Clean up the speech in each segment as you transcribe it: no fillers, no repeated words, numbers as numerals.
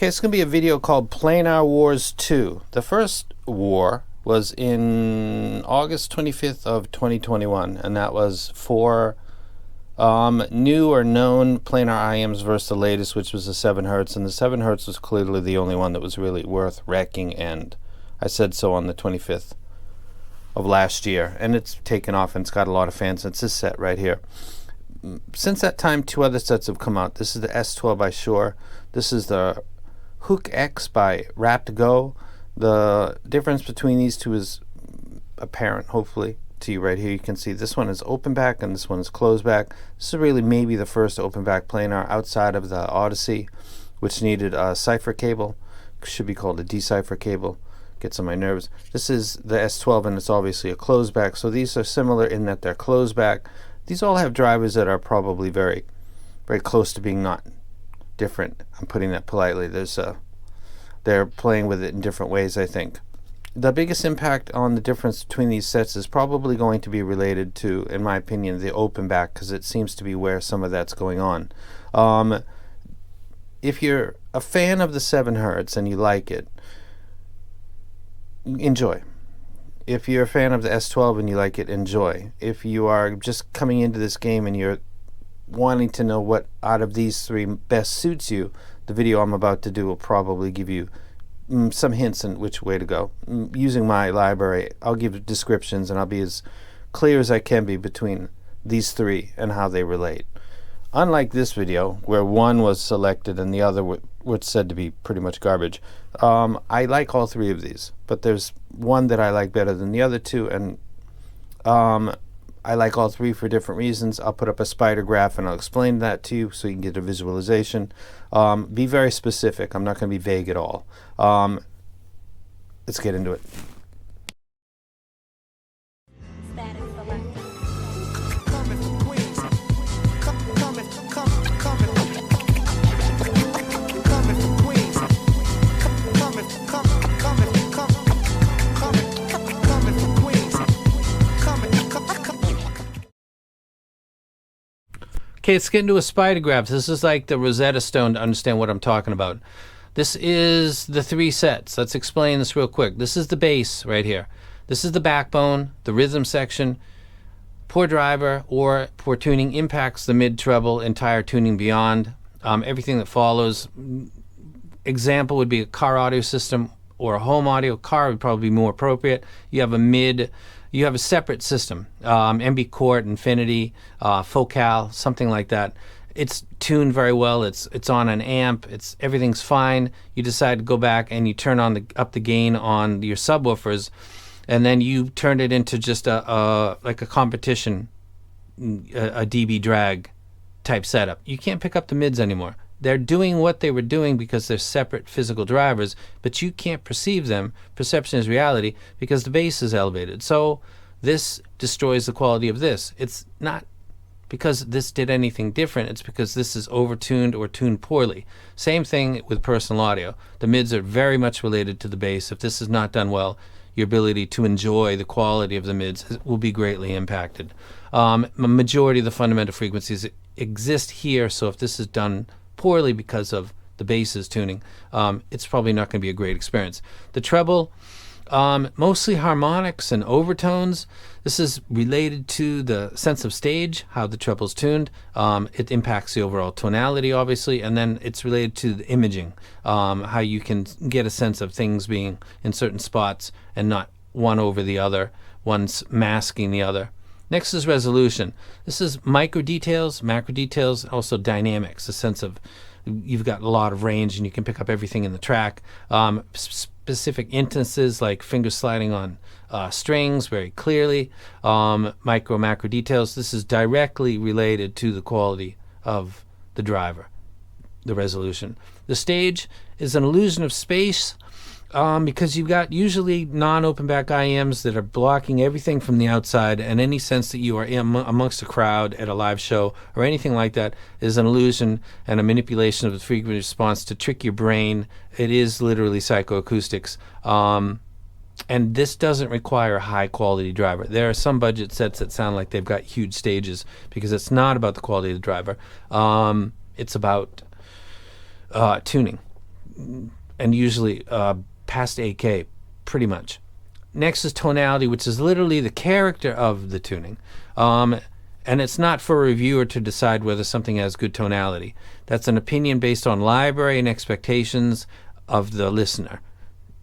Okay, it's going to be a video called Planar Wars 2. The first war was in August 25th of 2021, and that was for new or known planar IMs versus the latest, which was the 7 Hz, and the 7 Hz was clearly the only one that was really worth wrecking, and I said so on the 25th of last year, and it's taken off and it's got a lot of fans. It's this set right here. Since that time, 2 other sets have come out. This is the S12 by Shuoer. This is the Hook-x by Raptgo. The difference between these two is apparent, hopefully, to you right here. You can see this one is open back and this one is closed back. This is really maybe the first open back planar outside of the Odyssey, which needed a cipher cable. Should be called a decipher cable. Gets on my nerves. This is the S12 and it's obviously a closed back. So these are similar in that they're closed back. These all have drivers that are probably very, very close to being not different. I'm putting that politely. They're playing with it in different ways, I think. The biggest impact on the difference between these sets is probably going to be related to, in my opinion, the open back, because it seems to be where some of that's going on. If you're a fan of the 7 Hz and you like it, enjoy. If you're a fan of the S12 and you like it, enjoy. If you are just coming into this game and you're wanting to know what out of these 3 best suits you, the video I'm about to do will probably give you some hints on which way to go. Using my library, I'll give descriptions and I'll be as clear as I can be between these 3 and how they relate. Unlike this video, where one was selected and the other was said to be pretty much garbage, I like all 3 of these, but there's one that I like better than the other 2, and I like all 3 for different reasons. I'll put up a spider graph and I'll explain that to you so you can get a visualization. Be very specific. I'm not going to be vague at all. Let's get into it. Okay, let's get into a spider graph. This is like the Rosetta Stone to understand what I'm talking about. This is the 3 sets. Let's explain this real quick. This is the base right here. This is the backbone, the rhythm section. Poor driver or poor tuning impacts the mid, treble, entire tuning beyond. Everything that follows. Example would be a car audio system or a home audio. Car would probably be more appropriate. You have a mid. You have a separate system, MB Court, Infinity, Focal, something like that. It's tuned very well. It's on an amp. Everything's fine. You decide to go back and you turn on up the gain on your subwoofers, and then you turn it into just like a competition, a dB drag type setup. You can't pick up the mids anymore. They're doing what they were doing because they're separate physical drivers, but you can't perceive them. Perception is reality because the bass is elevated. So this destroys the quality of this. It's not because this did anything different. It's because this is overtuned or tuned poorly. Same thing with personal audio. The mids are very much related to the bass. If this is not done well, your ability to enjoy the quality of the mids will be greatly impacted. A majority of the fundamental frequencies exist here, so if this is done poorly because of the bass's tuning, it's probably not going to be a great experience. The treble, mostly harmonics and overtones. This is related to the sense of stage, how the treble's tuned. It impacts the overall tonality, obviously, and then it's related to the imaging, how you can get a sense of things being in certain spots and not one over the other, one's masking the other. Next is resolution. This is micro details, macro details, also dynamics, a sense of you've got a lot of range and you can pick up everything in the track. Specific instances like finger sliding on strings very clearly. Micro, macro details. This is directly related to the quality of the driver, the resolution. The stage is an illusion of space. Because you've got usually non-open back IMs that are blocking everything from the outside, and any sense that you are amongst a crowd at a live show or anything like that is an illusion and a manipulation of the frequency response to trick your brain. It is literally psychoacoustics. And this doesn't require a high quality driver. There are some budget sets that sound like they've got huge stages because it's not about the quality of the driver. It's about tuning. and usually past 8K, pretty much. Next is tonality, which is literally the character of the tuning. And it's not for a reviewer to decide whether something has good tonality. That's an opinion based on library and expectations of the listener.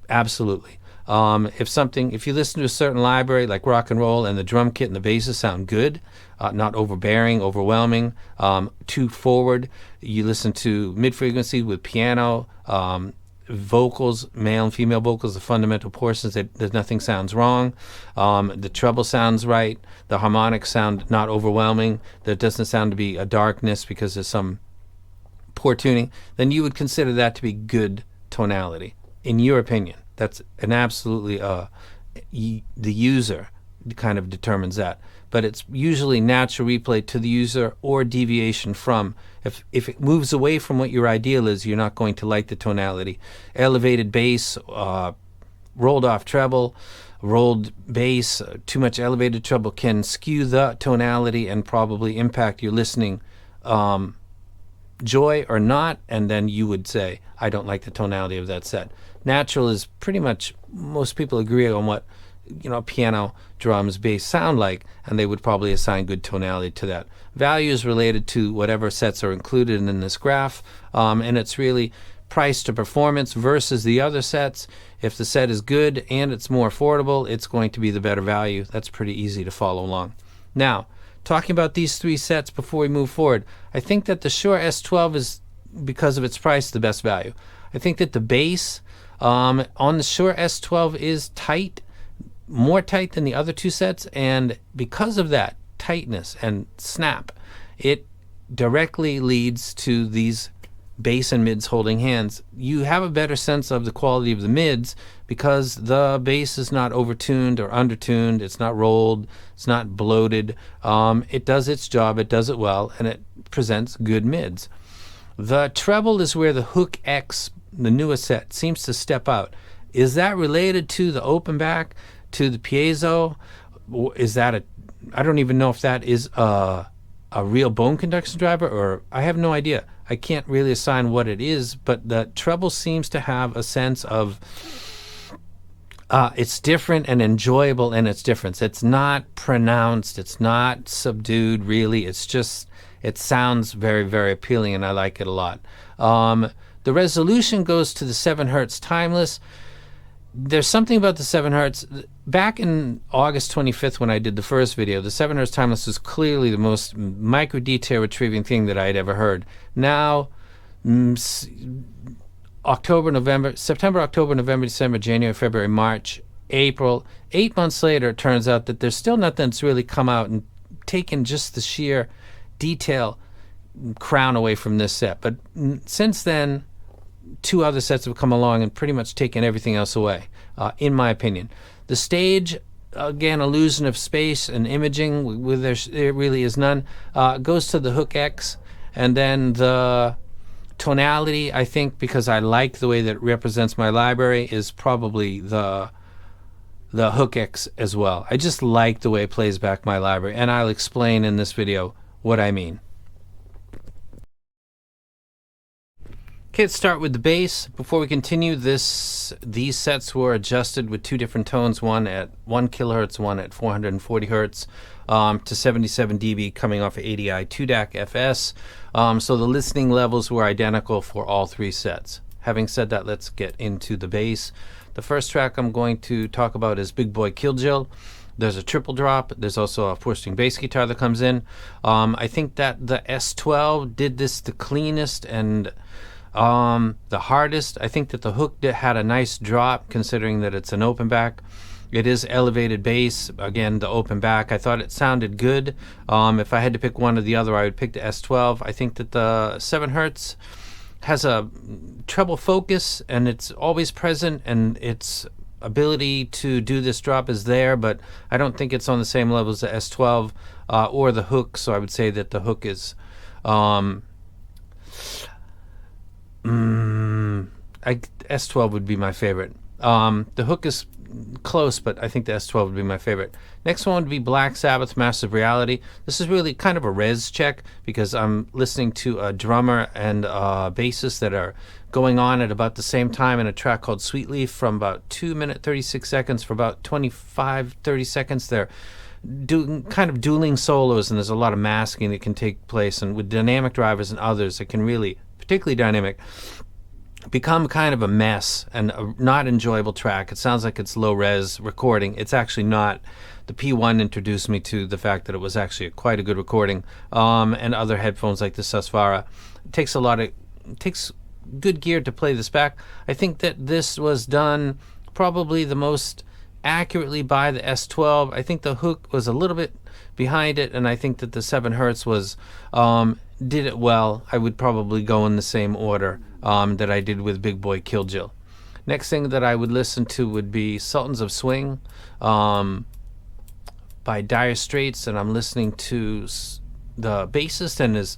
Absolutely. If you listen to a certain library like rock and roll and the drum kit and the basses sound good, not overbearing, overwhelming, too forward, you listen to mid-frequency with piano, vocals, male and female vocals, the fundamental portions, that nothing sounds wrong. The treble sounds right. The harmonics sound not overwhelming. There doesn't sound to be a darkness because there's some poor tuning. Then you would consider that to be good tonality, in your opinion. That's an absolutely, the user kind of determines that. But it's usually natural replay to the user or deviation from. If it moves away from what your ideal is, you're not going to like the tonality. Elevated bass, rolled off treble, rolled bass, too much elevated treble can skew the tonality and probably impact your listening joy or not, and then you would say, I don't like the tonality of that set. Natural is pretty much, most people agree on what piano, drums, bass sound like, and they would probably assign good tonality to that. Value is related to whatever sets are included in this graph, and it's really price to performance versus the other sets. If the set is good and it's more affordable, it's going to be the better value. That's pretty easy to follow along. Now, talking about these three sets before we move forward, I think that the Shuoer S12 is, because of its price, the best value. I think that the bass on the Shuoer S12 is tight, more tight than the other two sets, and because of that tightness and snap, it directly leads to these bass and mids holding hands. You have a better sense of the quality of the mids because the bass is not overtuned or undertuned, it's not rolled, it's not bloated. It does its job, it does it well, and it presents good mids. The treble is where the Hook-x, the newest set, seems to step out. Is that related to the open back, to the piezo? Is that I don't even know if that is a real bone conduction driver, or I have no idea. I can't really assign what it is, but the treble seems to have a sense of it's different and enjoyable in its difference. It's not pronounced, it's not subdued really, it's just, it sounds very, very appealing, and I like it a lot. The resolution goes to the 7 Hz timeless. There's something about the 7 Hertz. Back in August 25th when I did the first video, the 7 Hertz timeless was clearly the most micro detail retrieving thing that I had ever heard. Now, October, November, September, October, November, December, January, February, March, April, 8 months later, it turns out that there's still nothing that's really come out and taken just the sheer detail crown away from this set. But since then, 2 other sets have come along and pretty much taken everything else away, in my opinion. The stage, again, illusion of space and imaging, where there really is none, goes to the Hook-x. And then the tonality, I think, because I like the way that it represents my library, is probably the Hook-x as well. I just like the way it plays back my library, and I'll explain in this video what I mean. Okay, let's start with the bass. Before we continue, these sets were adjusted with 2 different tones, one at 1 kilohertz, one at 440 hertz, to 77 dB coming off of ADI 2 DAC FS. So the listening levels were identical for all 3 sets. Having said that, let's get into the bass. The first track I'm going to talk about is Big Boy Kill Jill. There's a triple drop. There's also a 4-string bass guitar that comes in. I think that the S12 did this the cleanest and the hardest. I think that the Hook had a nice drop considering that it's an open back. It is elevated bass, again the open back. I thought it sounded good. If I had to pick one or the other, I would pick the S12. I think that the 7 Hertz has a treble focus and it's always present, and its ability to do this drop is there, but I don't think it's on the same level as the S12 or the Hook, so I would say that the Hook is S12 would be my favorite. The Hook is close, but I think the S12 would be my favorite. Next one would be Black Sabbath, Massive Reality. This is really kind of a res check because I'm listening to a drummer and a bassist that are going on at about the same time in a track called Sweet Leaf from about 2 minutes 36 seconds for about 25-30 seconds. They're doing kind of dueling solos, and there's a lot of masking that can take place, and with dynamic drivers and others, it can really, particularly dynamic, become kind of a mess and a not enjoyable track. It sounds like it's low res recording. It's actually not. The P1 introduced me to the fact that it was actually quite a good recording, and other headphones like the Susvara. It takes good gear to play this back. I think that this was done probably the most accurately by the S12. I think the Hook was a little bit behind it, and I think that the 7 Hertz was did it well. I would probably go in the same order that I did with Big Boy Kill Jill. Next thing that I would listen to would be Sultans of Swing by Dire Straits, and I'm listening to the bassist and his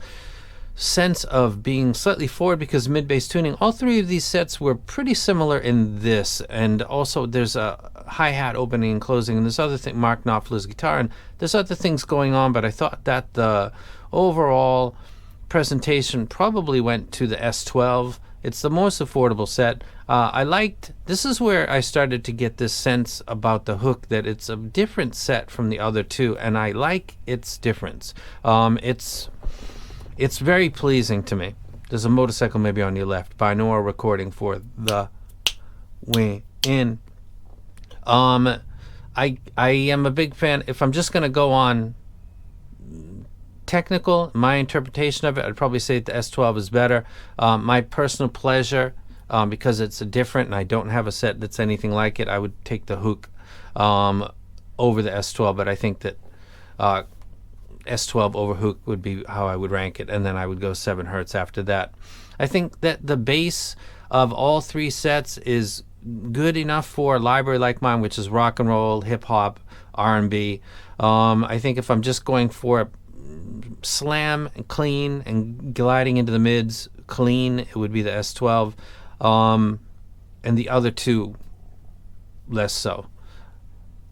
sense of being slightly forward because mid-bass tuning. All three of these sets were pretty similar in this, and also there's a hi-hat opening and closing, and there's other thing, Mark Knopfler's guitar, and there's other things going on, but I thought that the overall presentation probably went to the S12. It's the most affordable set. I liked, this is where I started to get this sense about the Hook that it's a different set from the other two, and I like its difference. It's very pleasing to me. There's a motorcycle maybe on your left. Binaural recording for the win. I am a big fan. If I'm just going to go on technical, my interpretation of it, I'd probably say the S12 is better. My personal pleasure, because it's a different and I don't have a set that's anything like it, I would take the Hook over the S12, but I think that S12 over Hook would be how I would rank it, and then I would go 7 Hertz after that. I think that the bass of all three sets is good enough for a library like mine, which is rock and roll, hip hop, R&B. I think if I'm just going for slam and clean and gliding into the mids clean, it would be the S12, and the other two less so.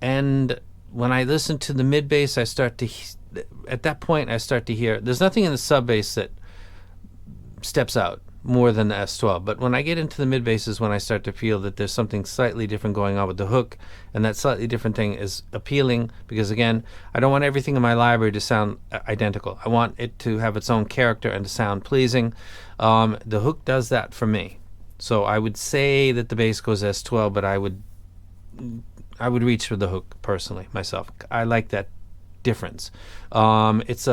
And when I listen to the mid bass, at that point I start to hear there's nothing in the sub bass that steps out more than the S12, but when I get into the mid bass is when I start to feel that there's something slightly different going on with the Hook, and that slightly different thing is appealing because, again, I don't want everything in my library to sound identical. I want it to have its own character and to sound pleasing. The Hook does that for me, so I would say that the bass goes S12, but I would reach for the Hook personally myself. I like that difference. It's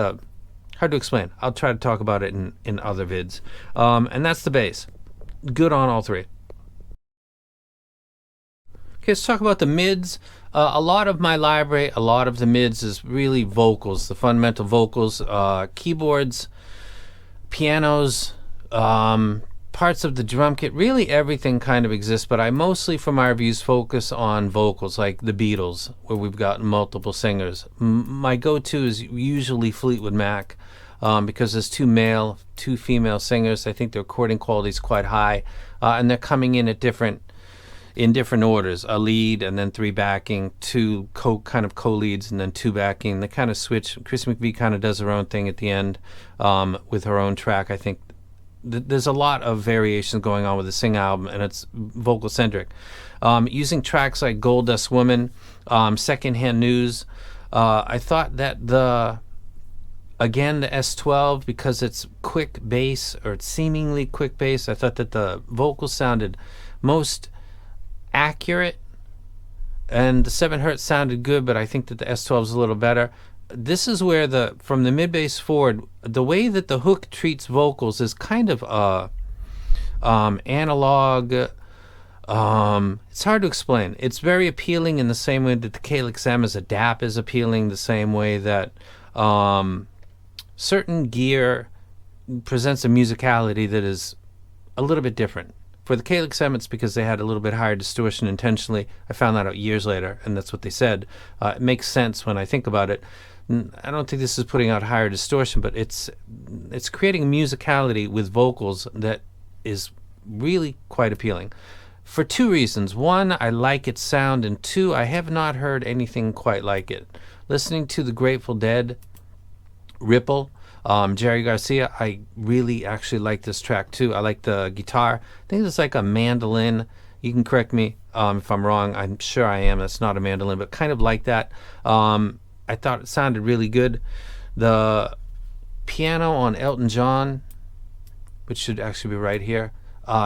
hard to explain. I'll try to talk about it in other vids. And that's the bass. Good on all three. Okay, let's talk about the mids. A lot of my library, a lot of the mids is really vocals, the fundamental vocals, keyboards, pianos, parts of the drum kit, really everything kind of exists, but I mostly, for my reviews, focus on vocals, like the Beatles, where we've got multiple singers. My go-to is usually Fleetwood Mac, because there's 2 male, 2 female singers. I think the recording quality is quite high, and they're coming in at different orders, a lead and then 3 backing, 2 kind of co-leads and then 2 backing. They kind of switch. Chris McVie kind of does her own thing at the end with her own track. I think there's a lot of variations going on with the Sing album, and it's vocal centric. Using tracks like Gold Dust Woman, Secondhand News, I thought that the S12, because it's quick bass, or it's seemingly quick bass, I thought that the vocals sounded most accurate, and the 7 Hertz sounded good, but I think that the S12 is a little better. This is where from the mid bass forward, the way that the Hook treats vocals is kind of analog. It's hard to explain. It's very appealing in the same way that the Calyx M as a DAP is appealing, the same way that certain gear presents a musicality that is a little bit different. For the Calyx M, it's because they had a little bit higher distortion intentionally. I found that out years later, and that's what they said. It makes sense when I think about it. I don't think this is putting out higher distortion, but it's creating a musicality with vocals that is really quite appealing. for two reasons. One, I like its sound, and two, I have not heard anything quite like it. Listening to the Grateful Dead, Ripple, Jerry Garcia, I really actually like this track too. I like the guitar. I think it's like a mandolin. You can correct me if I'm wrong. I'm sure I am. It's not a mandolin, but kind of like that. I thought it sounded really good. The piano on Elton John, which should actually be right here.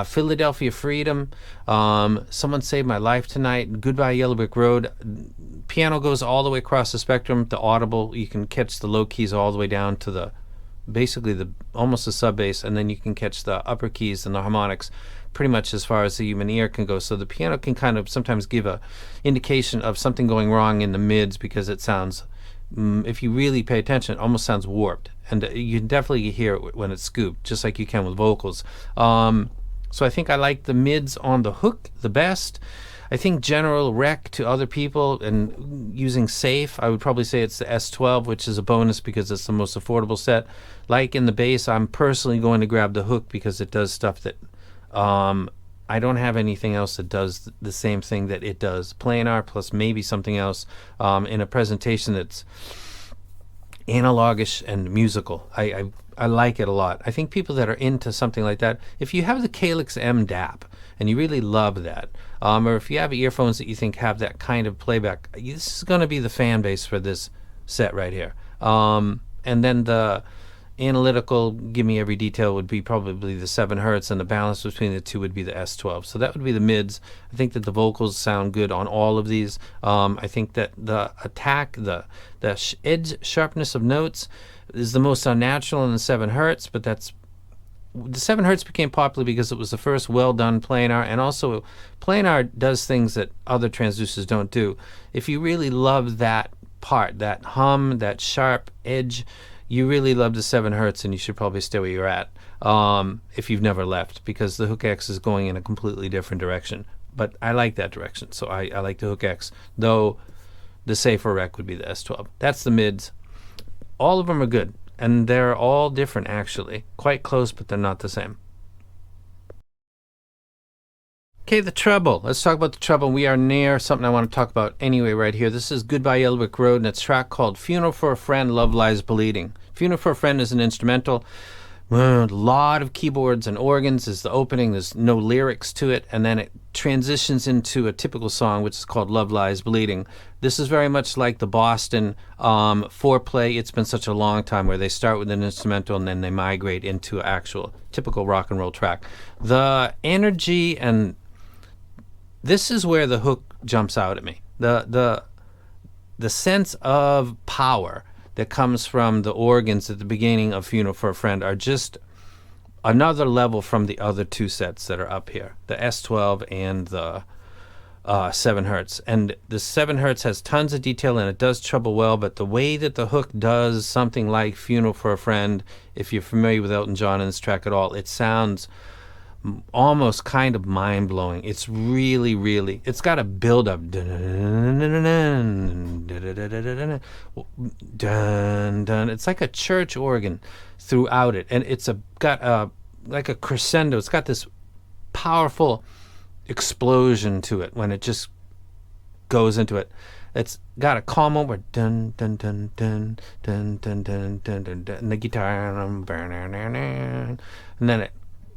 Philadelphia Freedom, Someone Saved My Life Tonight, Goodbye Yellow Brick Road. Piano goes all the way across the spectrum. The audible, you can catch the low keys all the way down to the basically the almost the sub bass, and then you can catch the upper keys and the harmonics pretty much as far as the human ear can go. So the piano can kind of sometimes give a indication of something going wrong in the mids, because it sounds, if you really pay attention, it almost sounds warped, and you can definitely hear it when it's scooped, just like you can with vocals. So I think I like the mids on the Hook the best. I think general rec to other people and using safe, I would probably say it's the S12, which is a bonus because it's the most affordable set. Like in the bass, I'm personally going to grab the Hook because it does stuff that I don't have anything else that does the same thing that it does. Planar plus maybe something else in a presentation that's analogish and musical. I like it a lot. I think people that are into something like that, if you have the Calyx M DAP and you really love that, or if you have earphones that you think have that kind of playback, this is going to be the fan base for this set right here. And then the analytical, give me every detail, would be probably the 7 hertz, and the balance between the two would be the S12. So that would be the mids. I think that the vocals sound good on all of these. I think that the attack, the edge sharpness of notes is the most unnatural in the 7 hertz, but that's, the 7 hertz became popular because it was the first well-done planar, and also planar does things that other transducers don't do. If you really love that part, that hum, that sharp edge, you really love the 7 hertz, and you should probably stay where you're at if you've never left, because the Hook-x is going in a completely different direction. But I like that direction, so I like the Hook-x, though the safer rec would be the S12. That's the mids. All of them are good, and they're all different, actually. Quite close, but they're not the same. Okay, the treble. Let's talk about the treble. We are near something I want to talk about anyway right here. This is Goodbye Yellow Brick Road, and it's a track called Funeral for a Friend, Love Lies Bleeding. Funeral for a Friend is an instrumental. A lot of keyboards and organs is the opening. There's no lyrics to it, and then it transitions into a typical song, which is called Love Lies Bleeding. This is very much like the Boston foreplay, It's Been Such a Long Time, where they start with an instrumental and then they migrate into an actual typical rock and roll track. The energy, and this is where the Hook jumps out at me. The sense of power that comes from the organs at the beginning of Funeral for a Friend are just another level from the other two sets that are up here, the S12 and the 7 hertz. And the 7 hertz has tons of detail and it does treble well, but the way that the Hook does something like Funeral for a Friend, if you're familiar with Elton John in this track at all, it sounds almost kind of mind-blowing. It's really, really, it's got a build-up. It's like a church organ throughout it, and it's got like a crescendo. It's got this powerful explosion to it when it just goes into it. It's got a calm moment where dun dun dun dun dun dun dun dun dun dun, and the guitar, and then it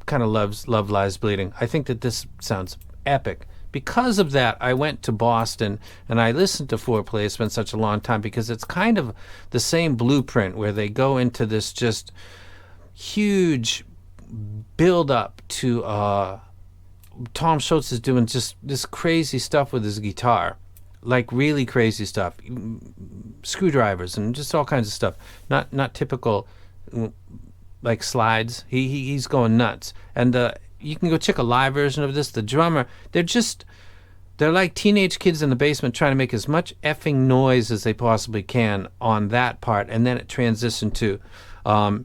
kind of Love Lies Bleeding. I think that this sounds epic. Because of that, I went to Boston and I listened to Foreplay. It's been such a long time, because it's kind of the same blueprint where they go into this just huge build up to Tom Schultz is doing just this crazy stuff with his guitar, like really crazy stuff, screwdrivers and just all kinds of stuff, not typical like slides. He's going nuts, and you can go check a live version of this. The drummer, they're like teenage kids in the basement trying to make as much effing noise as they possibly can on that part, and then it transitioned to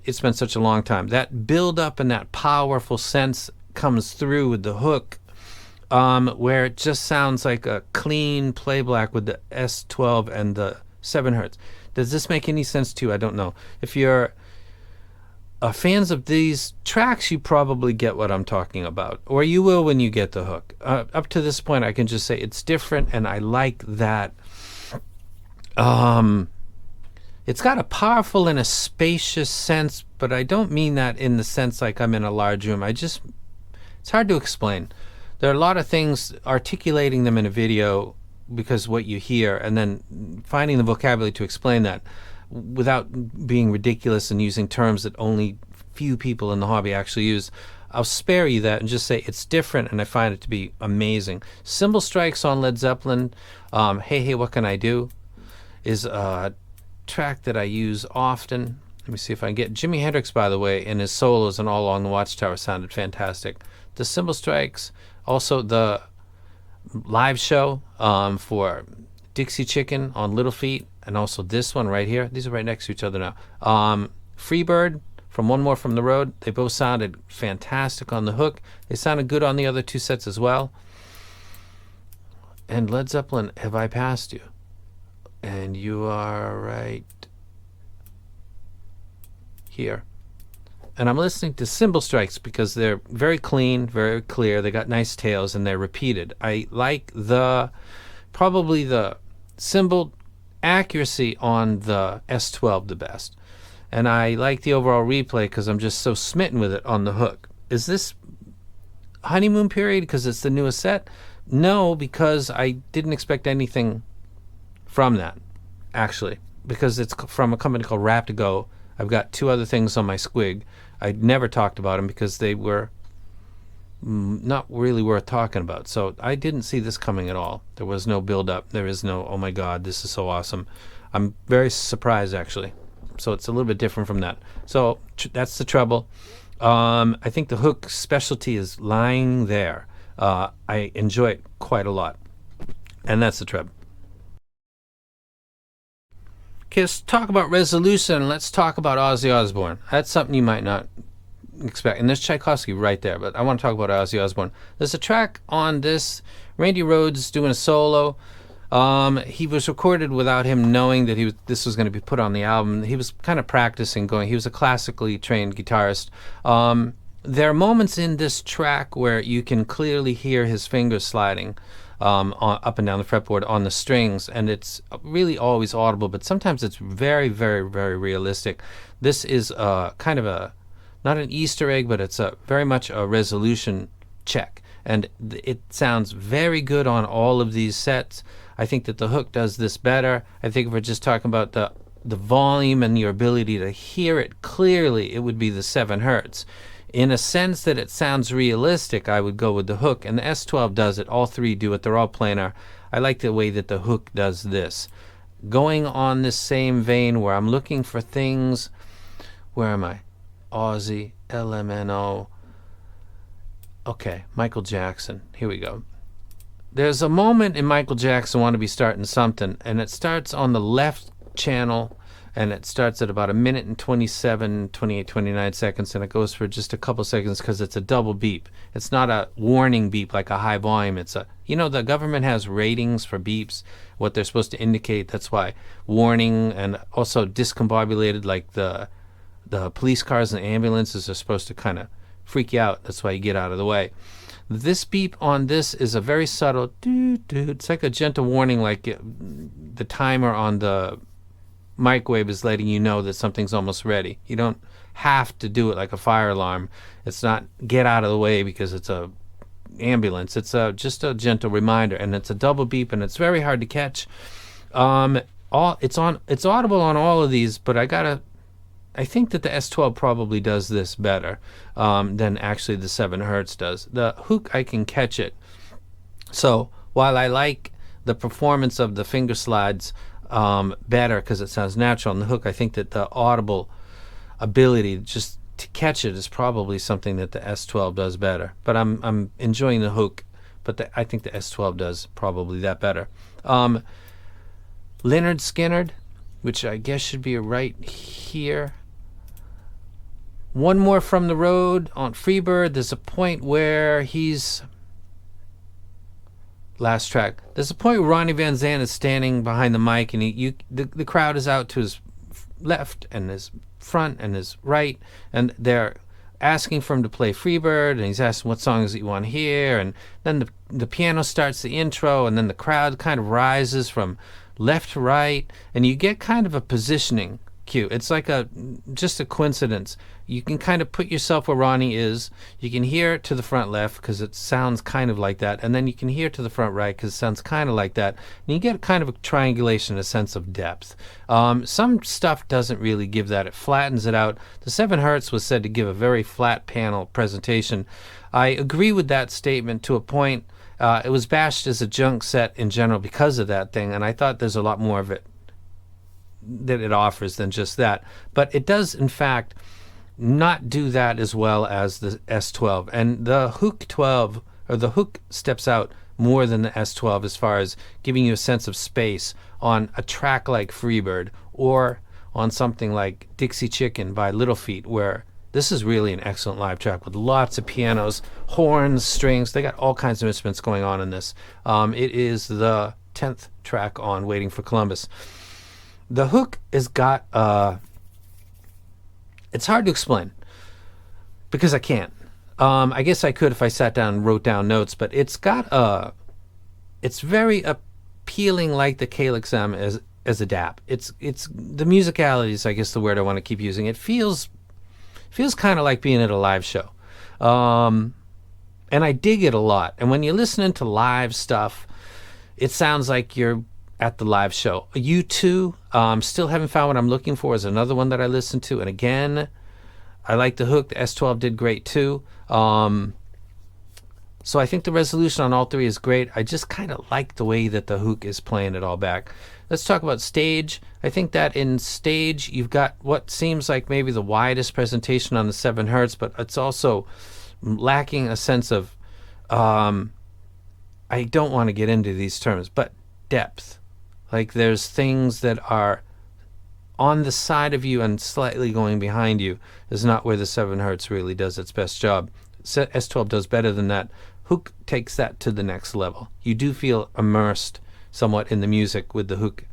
It's Been Such a Long Time. That build up and that powerful sense comes through with the Hook, where it just sounds like a clean playback with the S12 and the 7 hertz. Does this make any sense to you? I don't know. If you're fans of these tracks, you probably get what I'm talking about, or you will when you get the hook. Up to this point, I can just say it's different, and I like that. It's got a powerful and a spacious sense, but I don't mean that in the sense like I'm in a large room. It's hard to explain. There are a lot of things, articulating them in a video because what you hear, and then finding the vocabulary to explain that without being ridiculous and using terms that only few people in the hobby actually use. I'll spare you that and just say it's different, and I find it to be amazing. Cymbal strikes on Led Zeppelin, Hey Hey What Can I Do, is a track that I use often. Let me see if I can get Jimi Hendrix, by the way, in his solos and All Along the Watchtower sounded fantastic. The cymbal strikes, also the live show for Dixie Chicken on Little Feat, and also this one right here. These are right next to each other now. Freebird from One More from the Road. They both sounded fantastic on the hook. They sounded good on the other two sets as well. And Led Zeppelin, Have I Passed You? And you are right here. And I'm listening to cymbal strikes because they're very clean, very clear. They got nice tails, and they're repeated. I like probably the cymbal accuracy on the S12 the best. And I like the overall replay because I'm just so smitten with it on the hook. Is this honeymoon period because it's the newest set? No, because I didn't expect anything from that, actually, because it's from a company called Raptgo. I've got two other things on my squig. I never talked about them because they were not really worth talking about. So I didn't see this coming at all. There was no build-up. There is no, oh my God, this is so awesome. I'm very surprised, actually. So it's a little bit different from that. So that's the treble. I think the hook specialty is lying there. I enjoy it quite a lot. And that's the treble. Okay, let's talk about resolution. Let's talk about Ozzy Osbourne. That's something you might not expect. And there's Tchaikovsky right there, but I want to talk about Ozzy Osbourne. There's a track on this, Randy Rhoads doing a solo. He was recorded without him knowing that this was going to be put on the album. He was kind of practicing going. He was a classically trained guitarist. There are moments in this track where you can clearly hear his fingers sliding up and down the fretboard on the strings, and it's really always audible, but sometimes it's very, very, very realistic. This is kind of not an Easter egg, but it's very much a resolution check, and it sounds very good on all of these sets. I think that the hook does this better. I think if we're just talking about the volume and your ability to hear it clearly, it would be the 7 hertz. In a sense that it sounds realistic, I would go with the hook, and the S12 does it. All three do it. They're all planar. I like the way that the hook does this. Going on this same vein where I'm looking for things, where am I? Ozzy, LMNO. Okay, Michael Jackson. Here we go. There's a moment in Michael Jackson, Want to Be Starting Something, and it starts on the left channel, and it starts at about 1 minute and 27, 28, 29 seconds, and it goes for just a couple seconds because it's a double beep. It's not a warning beep like a high volume. It's the government has ratings for beeps, what they're supposed to indicate. That's why warning, and also discombobulated, like the police cars and ambulances are supposed to kind of freak you out. That's why you get out of the way. This beep on this is a very subtle doo-doo. It's like a gentle warning, like the timer on the microwave is letting you know that something's almost ready. You don't have to do it like a fire alarm. It's not get out of the way because it's a ambulance. It's just a gentle reminder, and it's a double beep, and it's very hard to catch. It's audible on all of these, but I think that the S12 probably does this better than actually the 7 hertz does. The hook, I can catch it. So while I like the performance of the finger slides better because it sounds natural on the hook, I think that the audible ability just to catch it is probably something that the S12 does better. But I'm enjoying the hook, but I think the S12 does probably that better. Lynyrd Skynyrd, which I guess should be right here. One More from the Road on Freebird. There's a point where last track. There's a point where Ronnie Van Zant is standing behind the mic, and the crowd is out to his left and his front and his right, and they're asking for him to play Freebird, and he's asking what songs that you want to hear, and then the piano starts the intro, and then the crowd kind of rises from left to right, and you get kind of a positioning cue. It's like just a coincidence. You can kind of put yourself where Ronnie is. You can hear it to the front left because it sounds kind of like that, and then you can hear to the front right because it sounds kind of like that. And you get kind of a triangulation, a sense of depth. Some stuff doesn't really give that. It flattens it out. The 7 Hertz was said to give a very flat panel presentation. I agree with that statement to a point. It was bashed as a junk set in general because of that thing, and I thought there's a lot more of it that it offers than just that. But it does, in fact, not do that as well as the S12. And the Hook-12, or the Hook, steps out more than the S12 as far as giving you a sense of space on a track like Freebird or on something like Dixie Chicken by Little Feat, where this is really an excellent live track with lots of pianos, horns, strings. They got all kinds of instruments going on in this. It is the 10th track on Waiting for Columbus. The Hook has got, it's hard to explain because I can't. I guess I could if I sat down and wrote down notes, but it's got it's very appealing, like the Calyx M as a DAP. It's the musicality is, I guess, the word I want to keep using. It feels kind of like being at a live show. And I dig it a lot. And when you're listening to live stuff, it sounds like you're at the live show. U2, still haven't found what I'm looking for, is another one that I listened to. And again, I like the Hook. The S12 did great too. So I think the resolution on all three is great. I just kind of like the way that the Hook is playing it all back. Let's talk about stage. I think that in stage, you've got what seems like maybe the widest presentation on the 7 Hertz, but it's also lacking a sense of, I don't want to get into these terms, but depth. Like there's things that are on the side of you and slightly going behind you is not where the 7 Hertz really does its best job. S12 does better than that. Hook takes that to the next level. You do feel immersed somewhat in the music with the Hook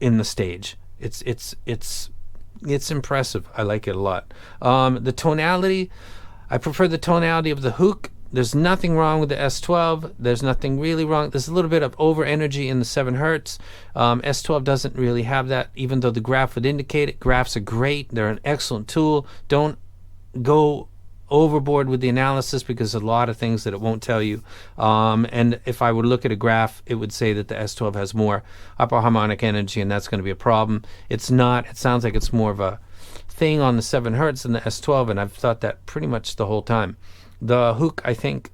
in the stage. It's impressive. I like it a lot. The tonality, I prefer the tonality of the Hook. There's nothing wrong with the S12. There's nothing really wrong. There's a little bit of over energy in the 7 Hertz. S12 doesn't really have that, even though the graph would indicate it. Graphs are great. They're an excellent tool. Don't go overboard with the analysis because there's a lot of things that it won't tell you. And if I would look at a graph, it would say that the S12 has more upper harmonic energy, and that's going to be a problem. It's not. It sounds like it's more of a thing on the 7 Hertz than the S12, and I've thought that pretty much the whole time. The Hook, I think,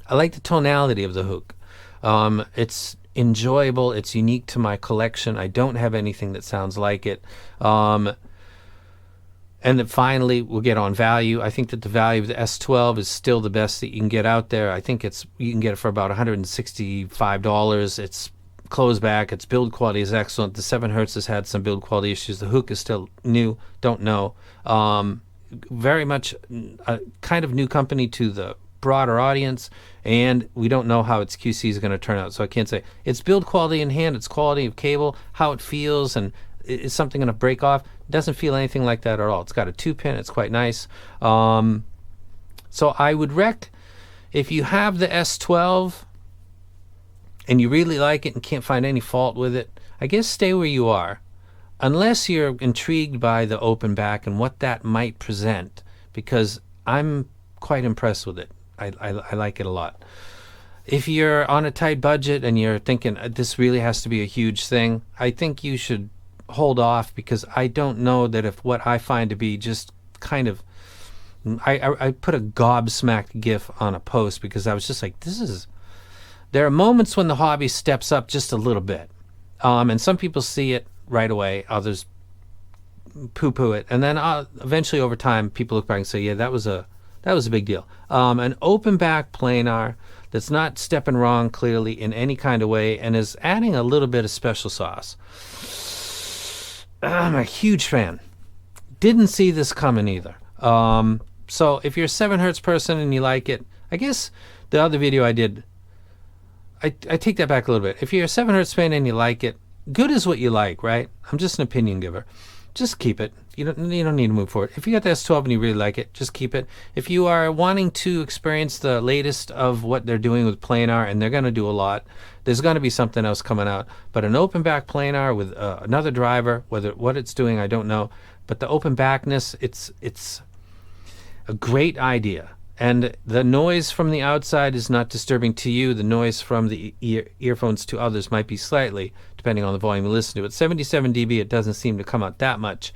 I like the tonality of the Hook. It's enjoyable. It's unique to my collection. I don't have anything that sounds like it. And then finally, we'll get on value. I think that the value of the S12 is still the best that you can get out there. I think you can get it for about $165. It's closed back. Its build quality is excellent. The 7 Hertz has had some build quality issues. The Hook is still new. Don't know. Very much a kind of new company to the broader audience, and we don't know how its QC is going to turn out, so I can't say. Its build quality in hand, its quality of cable, how it feels, and is something going to break off? It doesn't feel anything like that at all. It's got a 2-pin. It's quite nice. So I would if you have the S12 and you really like it and can't find any fault with it, I guess stay where you are. Unless you're intrigued by the open back and what that might present, because I'm quite impressed with it. I like it a lot. If you're on a tight budget and you're thinking this really has to be a huge thing, I think you should hold off, because I don't know that if what I find to be just kind of, I put a gobsmacked gif on a post because I was just like, there are moments when the hobby steps up just a little bit. And some people see it right away, others poo-poo it, and then eventually over time people look back and say, yeah, that was a big deal. An open back planar that's not stepping wrong clearly in any kind of way and is adding a little bit of special sauce. I'm a huge fan. Didn't see this coming either. So if you're a 7 Hertz person and you like it, I guess the other video I did, I take that back a little bit. If you're a 7 Hertz fan and you like it, good is what you like, right? I'm just an opinion giver. Just keep it. You don't need to move forward. If you got the S12 and you really like it, just keep it. If you are wanting to experience the latest of what they're doing with Planar, and they're going to do a lot, there's going to be something else coming out. But an open back Planar with another driver, what it's doing, I don't know. But the open backness, it's a great idea. And the noise from the outside is not disturbing to you. The noise from the earphones to others might be slightly, depending on the volume you listen to. At 77 dB, it doesn't seem to come out that much,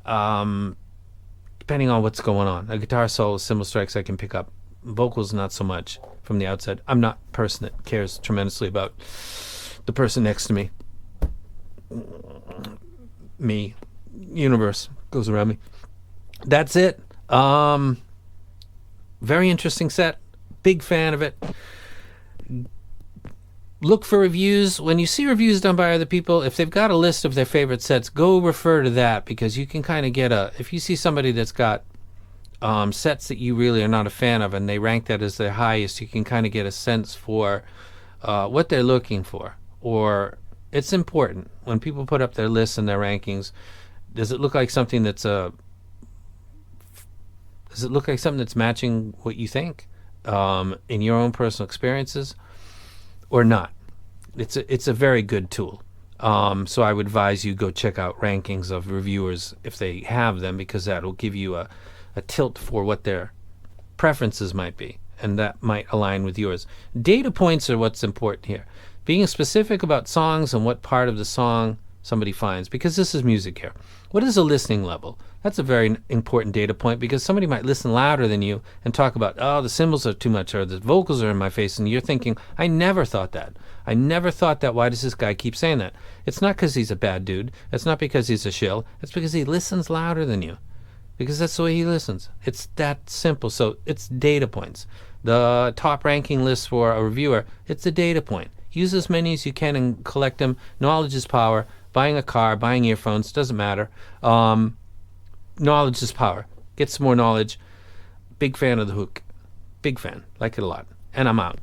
depending on what's going on. A guitar solo, cymbal strikes I can pick up. Vocals, not so much from the outside. I'm not a person that cares tremendously about the person next to me. Me. Universe goes around me. That's it. Very interesting set. Big fan of it. Look for reviews. When you see reviews done by other people, if they've got a list of their favorite sets, go refer to that, because you can kind of get if you see somebody that's got sets that you really are not a fan of and they rank that as their highest, you can kind of get a sense for what they're looking for. Or it's important when people put up their lists and their rankings. Does it look like something that's matching what you think in your own personal experiences, or not? It's a very good tool. So I would advise you go check out rankings of reviewers if they have them, because that will give you a tilt for what their preferences might be, and that might align with yours. Data points are what's important here. Being specific about songs and what part of the song somebody finds, because this is music here. What is a listening level? That's a very important data point, because somebody might listen louder than you and talk about, oh, the cymbals are too much, or the vocals are in my face, and you're thinking, I never thought that. I never thought that. Why does this guy keep saying that? It's not because he's a bad dude. It's not because he's a shill. It's because he listens louder than you, because that's the way he listens. It's that simple. So it's data points. The top ranking list for a reviewer, it's a data point. Use as many as you can and collect them. Knowledge is power. Buying a car, buying earphones, doesn't matter. Knowledge is power. Get some more knowledge. Big fan of the Hook. Big fan. Like it a lot. And I'm out.